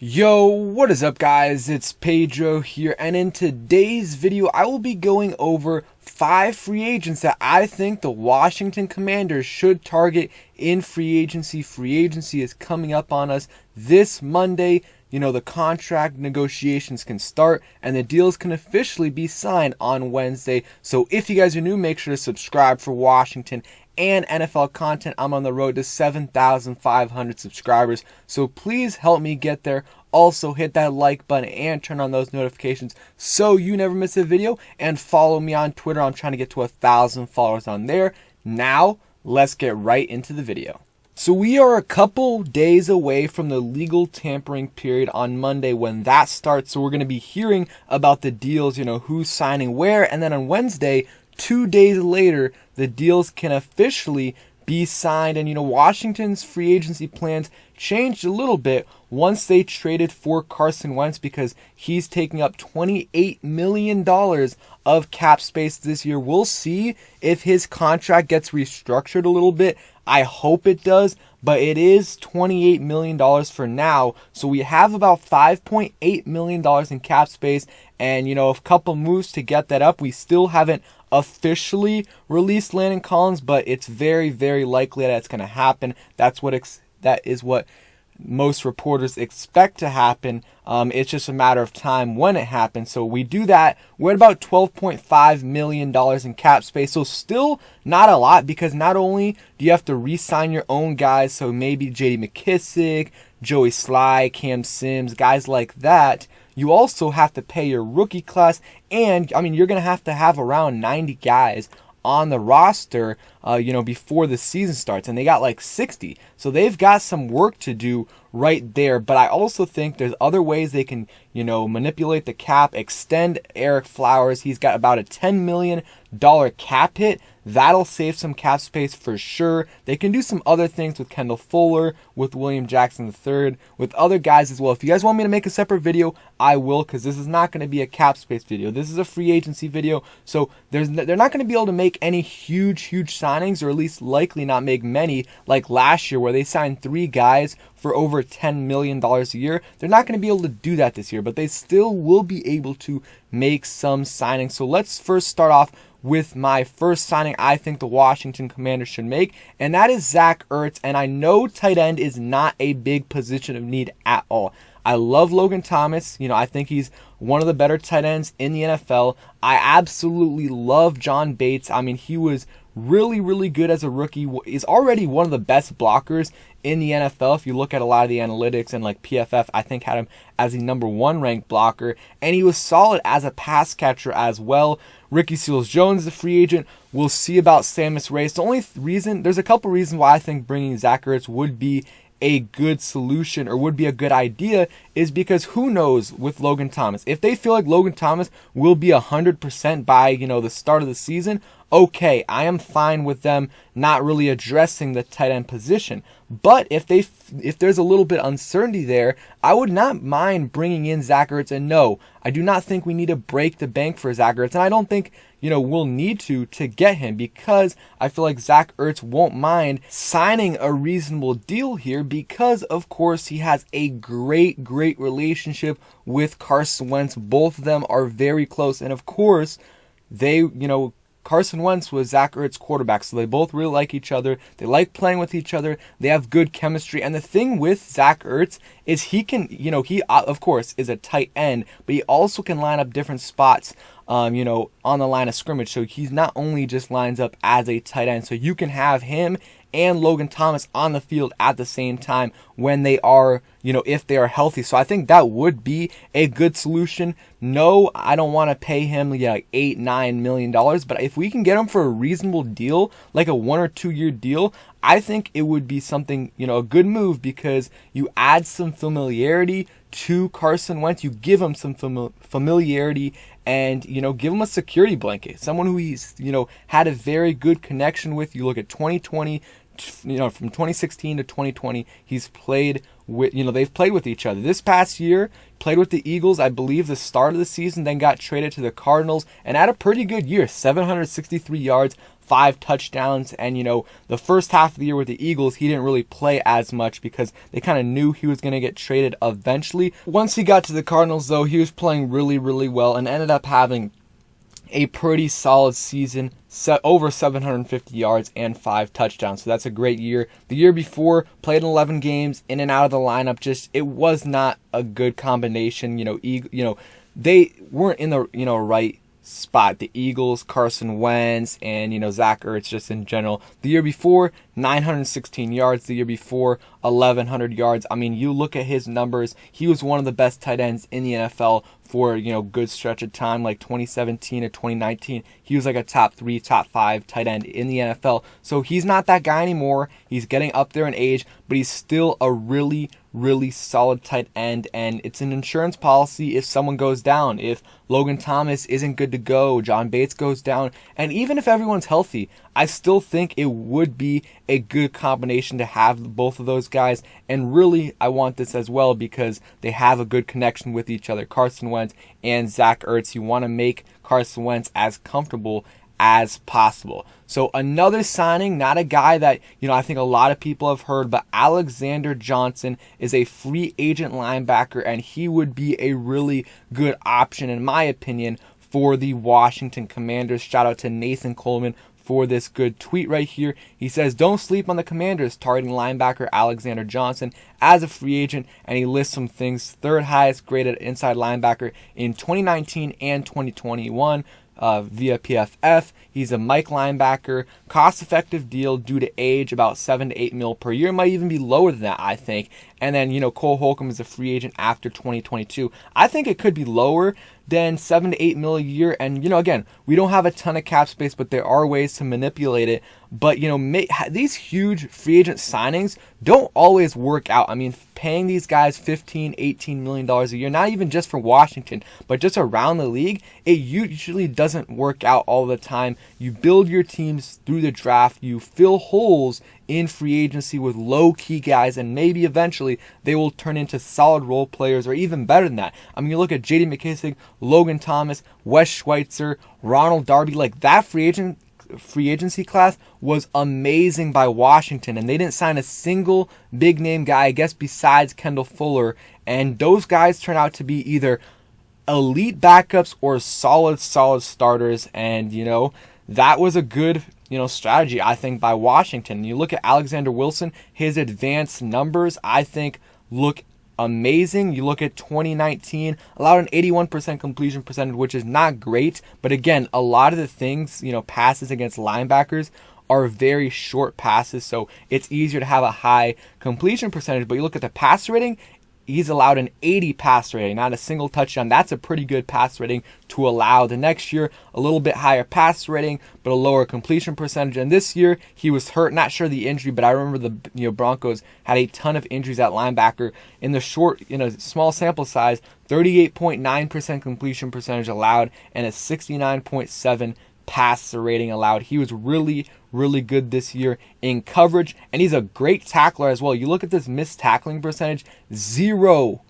Yo, what is up guys? It's Pedro here, and in today's video I will be going over 5 free agents that I think the Washington Commanders should target in free agency. Free agency is coming up on us this Monday. The contract negotiations can start and the deals can officially be signed on Wednesday. So if you guys are new, make sure to subscribe for Washington and NFL content. I'm on the road to 7,500 subscribers, so please help me get there. Also, hit that like button and turn on those notifications so you never miss a video, and follow me on Twitter. I'm trying to get to 1,000 followers on there. Now, let's get right into the video. So we are a couple days away from the legal tampering period on Monday when that starts. So we're going to be hearing about the deals, who's signing where, and then on Wednesday, 2 days later, the deals can officially be signed. And Washington's free agency plans changed a little bit once they traded for Carson Wentz, because he's taking up $28 million of cap space this year. We'll see if his contract gets restructured a little bit. I hope it does, but it is $28 million for now. So we have about $5.8 million in cap space, and a couple moves to get that up. We still haven't officially released Landon Collins, but it's very, very likely that it's going to happen. That is what most reporters expect to happen. It's just a matter of time when it happens. So we do that. We're at about $12.5 million in cap space. So still not a lot, because not only do you have to re-sign your own guys, so maybe J.D. McKissic, Joey Sly, Cam Sims, guys like that, you also have to pay your rookie class. And you're going to have around 90 guys on the roster, before the season starts, and they got like 60. So they've got some work to do right there. But I also think there's other ways they can, manipulate the cap, extend Eric Flowers. He's got about a $10 million cap hit. That'll save some cap space for sure. They can do some other things with Kendall Fuller, with William Jackson III, with other guys as well. If you guys want me to make a separate video, I will, because this is not going to be a cap space video. This is a free agency video. So they're not going to be able to make any huge signings, or at least likely not make many like last year where they signed 3 guys for over $10 million a year. They're not going to be able to do that this year, but they still will be able to make some signings. So let's first start off with my first signing I think the Washington Commanders should make, and that is Zach Ertz. And I know tight end is not a big position of need at all. I love Logan Thomas. I think he's one of the better tight ends in the NFL. I absolutely love John Bates. He was really good as a rookie. He's already one of the best blockers in the NFL. If you look at a lot of the analytics, and like PFF, I think had him as the number 1 ranked blocker, and he was solid as a pass catcher as well. Ricky Seals-Jones is a free agent. We'll see about Sammis Reyes. There's a couple reasons why I think bringing Zach Ertz would be a good solution, or would be a good idea, is because who knows with Logan Thomas. If they feel like Logan Thomas will be 100% by the start of the season, okay, I am fine with them not really addressing the tight end position. But if there's a little bit uncertainty there, I would not mind bringing in Zach Ertz. And no, I do not think we need to break the bank for Zach Ertz, and I don't think we'll need to get him, because I feel like Zach Ertz won't mind signing a reasonable deal here, because of course he has a great relationship with Carson Wentz. Both of them are very close, and of course Carson Wentz was Zach Ertz's quarterback, so they both really like each other. They like playing with each other. They have good chemistry. And the thing with Zach Ertz is he can, he of course is a tight end, but he also can line up different spots, on the line of scrimmage. So he's not only just lines up as a tight end. So you can have him and Logan Thomas on the field at the same time when they are, if they are healthy. So I think that would be a good solution. No, I don't want to pay him like $8-9 million, but if we can get him for a reasonable deal, like a 1 or 2 year deal, I think it would be something, a good move, because you add some familiarity to Carson Wentz. You give him some familiarity, and give him a security blanket, someone who he's had a very good connection with. You look at 2020, from 2016 to 2020, he's played they've played with each other. This past year, played with the Eagles, I believe, the start of the season, then got traded to the Cardinals, and had a pretty good year. 763 yards, 5 touchdowns, and the first half of the year with the Eagles, he didn't really play as much because they kind of knew he was going to get traded eventually. Once he got to the Cardinals, though, he was playing really, really well and ended up having a pretty solid season, over 750 yards and 5 touchdowns. So that's a great year. The year before, played in 11 games, in and out of the lineup. It was not a good combination. They weren't in the right spot. The Eagles, Carson Wentz, and Zach Ertz just in general. The year before, 916 yards. The year before, 1,100 yards. I mean, you look at his numbers. He was one of the best tight ends in the NFL for good stretch of time, like 2017 to 2019. He was like a top 3, top 5 tight end in the NFL. So he's not that guy anymore. He's getting up there in age, but he's still a really, really solid tight end, and it's an insurance policy if someone goes down. If Logan Thomas isn't good to go, John Bates goes down, and even if everyone's healthy, I still think it would be a good combination to have both of those guys. And really, I want this as well because they have a good connection with each other, Carson Wentz and Zach Ertz. You want to make Carson Wentz as comfortable as possible. So another signing, not a guy that I think a lot of people have heard, but Alexander Johnson is a free agent linebacker, and he would be a really good option, in my opinion, for the Washington Commanders. Shout out to Nathan Coleman for this good tweet right here. He says, don't sleep on the Commanders targeting linebacker Alexander Johnson as a free agent, and he lists some things. 3rd highest graded inside linebacker in 2019 and 2021 via PFF. He's a Mike linebacker, cost-effective deal due to age, about $7 to $8 mil per year. Might even be lower than that, I think. And then, Cole Holcomb is a free agent after 2022. I think it could be lower than $7 to $8 mil a year. And, again, we don't have a ton of cap space, but there are ways to manipulate it. But, these huge free agent signings don't always work out. I mean, paying these guys $15, $18 million a year, not even just for Washington, but just around the league, it usually doesn't work out all the time. You build your teams through the draft. You fill holes in free agency with low-key guys, and maybe eventually they will turn into solid role players or even better than that. I mean, you look at J.D. McKissic, Logan Thomas, Wes Schweitzer, Ronald Darby, like that free agency class was amazing by Washington, and they didn't sign a single big-name guy, I guess, besides Kendall Fuller, and those guys turn out to be either elite backups or solid starters, and, that was a good strategy, I think, by Washington. You look at Alexander Wilson, his advanced numbers, I think, look amazing. You look at 2019, allowed an 81% completion percentage, which is not great. But again, a lot of the things, passes against linebackers are very short passes, so it's easier to have a high completion percentage. But you look at the pass rating, he's allowed an 80 pass rating, not a single touchdown. That's a pretty good pass rating to allow. The next year, a little bit higher pass rating, but a lower completion percentage. And this year, he was hurt. Not sure the injury, but I remember the Broncos had a ton of injuries at linebacker. In the short, small sample size, 38.9% completion percentage allowed and a 69.7 passer rating allowed. He was really good this year in coverage, and he's a great tackler as well. You look at this missed tackling percentage, 0%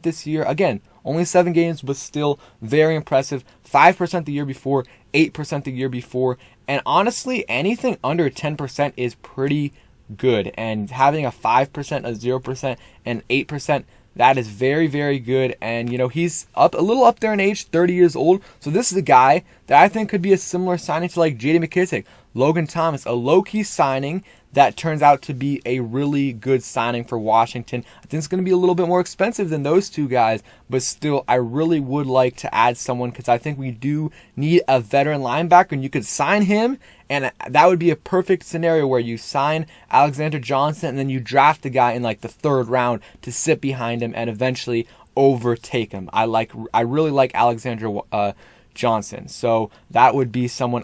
this year. Again, only 7 games, but still very impressive. 5% the year before, 8% the year before, and honestly, anything under 10% is pretty good. And having a 5%, a 0%, and 8%, that is very good. And, he's a little up there in age, 30 years old. So this is a guy that I think could be a similar signing to like J.D. McKissic, Logan Thomas, a low-key signing that turns out to be a really good signing for Washington. I think it's going to be a little bit more expensive than those two guys, but still, I really would like to add someone because I think we do need a veteran linebacker, and you could sign him, and that would be a perfect scenario where you sign Alexander Johnson and then you draft a guy in like the 3rd round to sit behind him and eventually overtake him. I really like Alexander Johnson. So that would be someone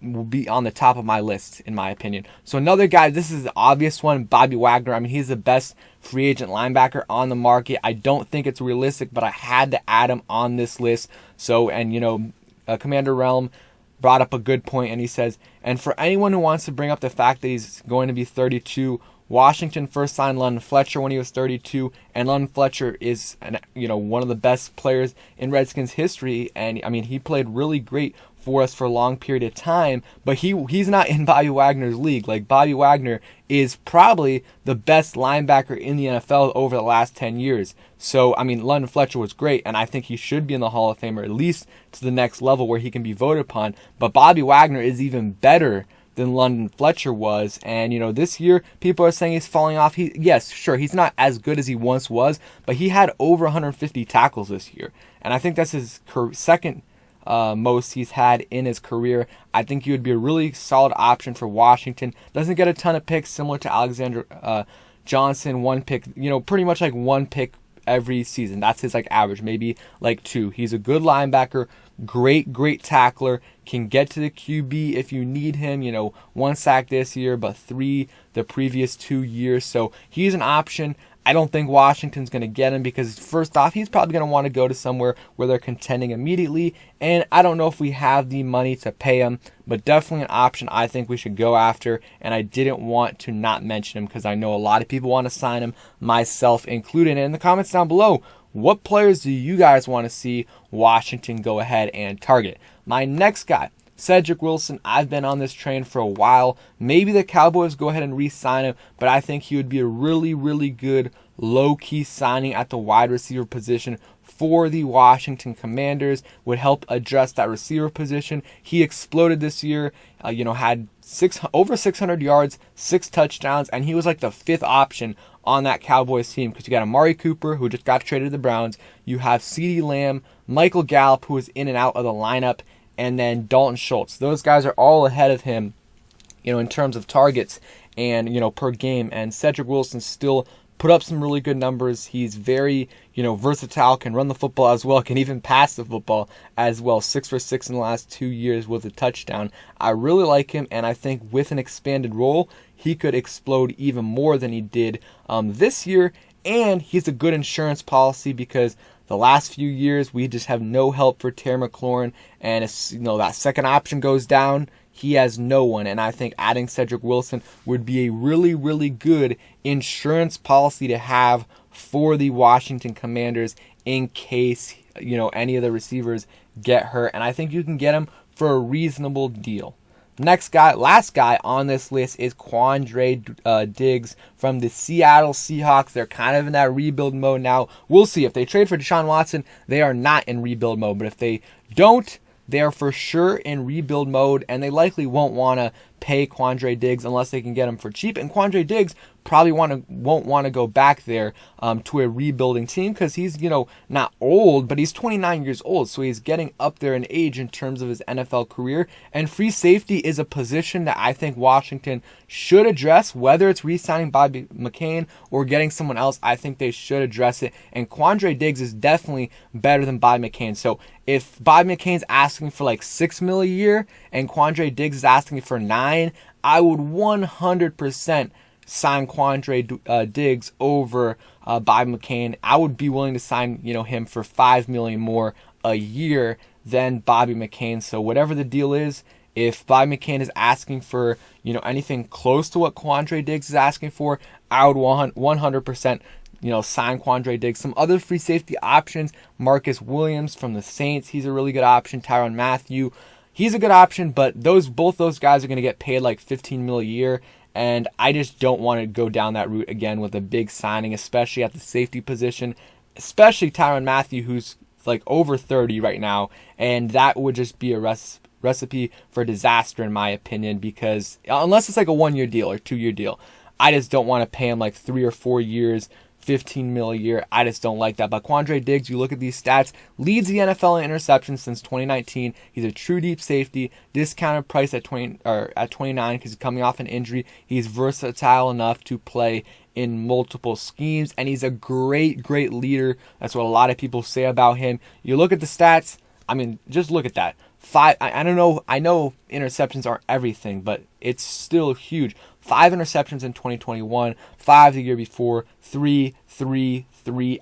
will be on the top of my list, in my opinion. So another guy, this is the obvious one, Bobby Wagner. I mean, he's the best free agent linebacker on the market. I don't think it's realistic, but I had to add him on this list. So, and Commander Realm brought up a good point, and he says, and for anyone who wants to bring up the fact that he's going to be 32, Washington first signed London Fletcher when he was 32, and London Fletcher is one of the best players in Redskins history, and I mean he played really great for us for a long period of time, but he's not in Bobby Wagner's league. Like, Bobby Wagner is probably the best linebacker in the NFL over the last 10 years. So, I mean, London Fletcher was great, and I think he should be in the Hall of Fame, or at least to the next level where he can be voted upon. But Bobby Wagner is even better than London Fletcher was, and this year people are saying he's falling off. Yes, sure, he's not as good as he once was, but he had over 150 tackles this year, and I think that's his second most he's had in his career. I think he would be a really solid option for Washington. Doesn't get a ton of picks, similar to Alexander Johnson, one pick, pretty much like one pick every season. That's his average, maybe like two. He's a good linebacker, great tackler, can get to the QB if you need him. One sack this year, but 3 the previous 2 years. So he's an option. I don't think Washington's going to get him because, first off, he's probably going to want to go to somewhere where they're contending immediately, and I don't know if we have the money to pay him, but definitely an option I think we should go after, and I didn't want to not mention him because I know a lot of people want to sign him, myself included. And in the comments down below, what players do you guys want to see Washington go ahead and target? My next guy, Cedric Wilson. I've been on this train for a while. Maybe the Cowboys go ahead and re-sign him, but I think he would be a really good low-key signing at the wide receiver position for the Washington Commanders. Would help address that receiver position. He exploded this year, had over 600 yards, 6 touchdowns, and he was like the 5th option on that Cowboys team because you got Amari Cooper, who just got traded to the Browns. You have CeeDee Lamb, Michael Gallup, who is in and out of the lineup, and then Dalton Schultz. Those guys are all ahead of him, in terms of targets and, per game. And Cedric Wilson still put up some really good numbers. He's very, versatile, can run the football as well, can even pass the football as well. 6 for 6 in the last 2 years with a touchdown. I really like him, and I think with an expanded role, he could explode even more than he did this year. And he's a good insurance policy because the last few years, we just have no help for Terry McLaurin, and if that second option goes down, he has no one. And I think adding Cedric Wilson would be a really good insurance policy to have for the Washington Commanders in case any of the receivers get hurt. And I think you can get him for a reasonable deal. Last guy on this list is Quandre Diggs from the Seattle Seahawks. They're kind of in that rebuild mode now. We'll see. If they trade for Deshaun Watson, they are not in rebuild mode. But if they don't, they are for sure in rebuild mode, and they likely won't want to pay Quandre Diggs unless they can get him for cheap. And Quandre Diggs probably won't want to go back there to a rebuilding team because he's not old, but he's 29 years old, so he's getting up there in age in terms of his NFL career. And free safety is a position that I think Washington should address, whether it's re-signing Bobby McCain or getting someone else. I think they should address it, and Quandre Diggs is definitely better than Bobby McCain. So if Bobby McCain's asking for like $6 million a year and Quandre Diggs is asking for $9 million, I would 100% sign Quandre Diggs over Bobby McCain. I would be willing to sign him for $5 million more a year than Bobby McCain. So whatever the deal is, if Bobby McCain is asking for anything close to what Quandre Diggs is asking for, I would 100% sign Quandre Diggs. Some other free safety options: Marcus Williams from the Saints, he's a really good option. Tyrann Mathieu, he's a good option, but both those guys are going to get paid like $15 million a year. And I just don't want to go down that route again with a big signing, especially at the safety position, especially Tyrann Mathieu, who's like over 30 right now. And that would just be a recipe for disaster, in my opinion, because unless it's like a 1-year deal or 2-year deal, I just don't want to pay him like 3 or 4 years, $15 million a year. I just don't like that. But Quandre Diggs, you look at these stats, leads the NFL in interceptions since 2019. He's a true deep safety, discounted price at 29 because he's coming off an injury. He's versatile enough to play in multiple schemes, and he's a great leader. That's what a lot of people say about him. You look at the stats, I mean, just look at that. I don't know. I know interceptions aren't everything, but it's still huge. 5 interceptions in 2021, 5 the year before, 3.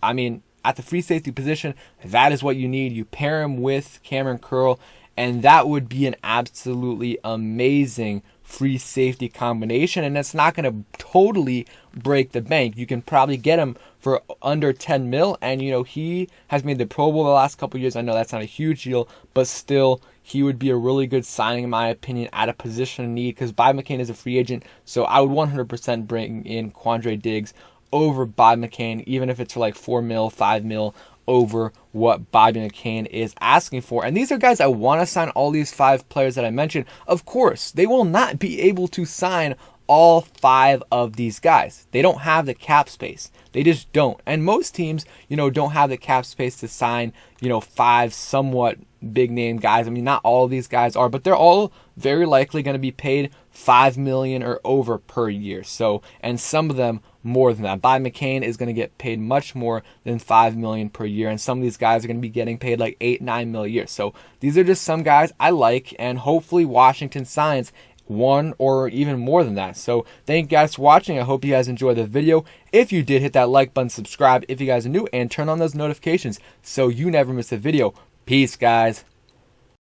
I mean, at the free safety position, that is what you need. You pair him with Cameron Curl, and that would be an absolutely amazing free safety combination, and it's not going to totally break the bank. You can probably get him for under 10 mil, and he has made the Pro Bowl the last couple years. I know that's not a huge deal, but still, he would be a really good signing, in my opinion, at a position of need, because Bob McCain is a free agent, so I would 100% bring in Quandre Diggs over Bob McCain, even if it's for like 4 mil, 5 mil over what Bobby McCain is asking for. And these are guys I want to sign, all these 5 players that I mentioned. Of course, they will not be able to sign all 5 of these guys. They don't have the cap space. They just don't. And most teams, don't have the cap space to sign, 5 somewhat big name guys. I mean, not all of these guys are, but they're all very likely going to be paid $5 million or over per year. So, and some of them more than that. Bob McCain is going to get paid much more than $5 million per year, and some of these guys are going to be getting paid like $8, $9 million a year. So these are just some guys I like, and hopefully Washington signs one or even more than that. So thank you guys for watching. I hope you guys enjoyed the video. If you did, hit that like button, subscribe if you guys are new, and turn on those notifications so you never miss a video. Peace, guys.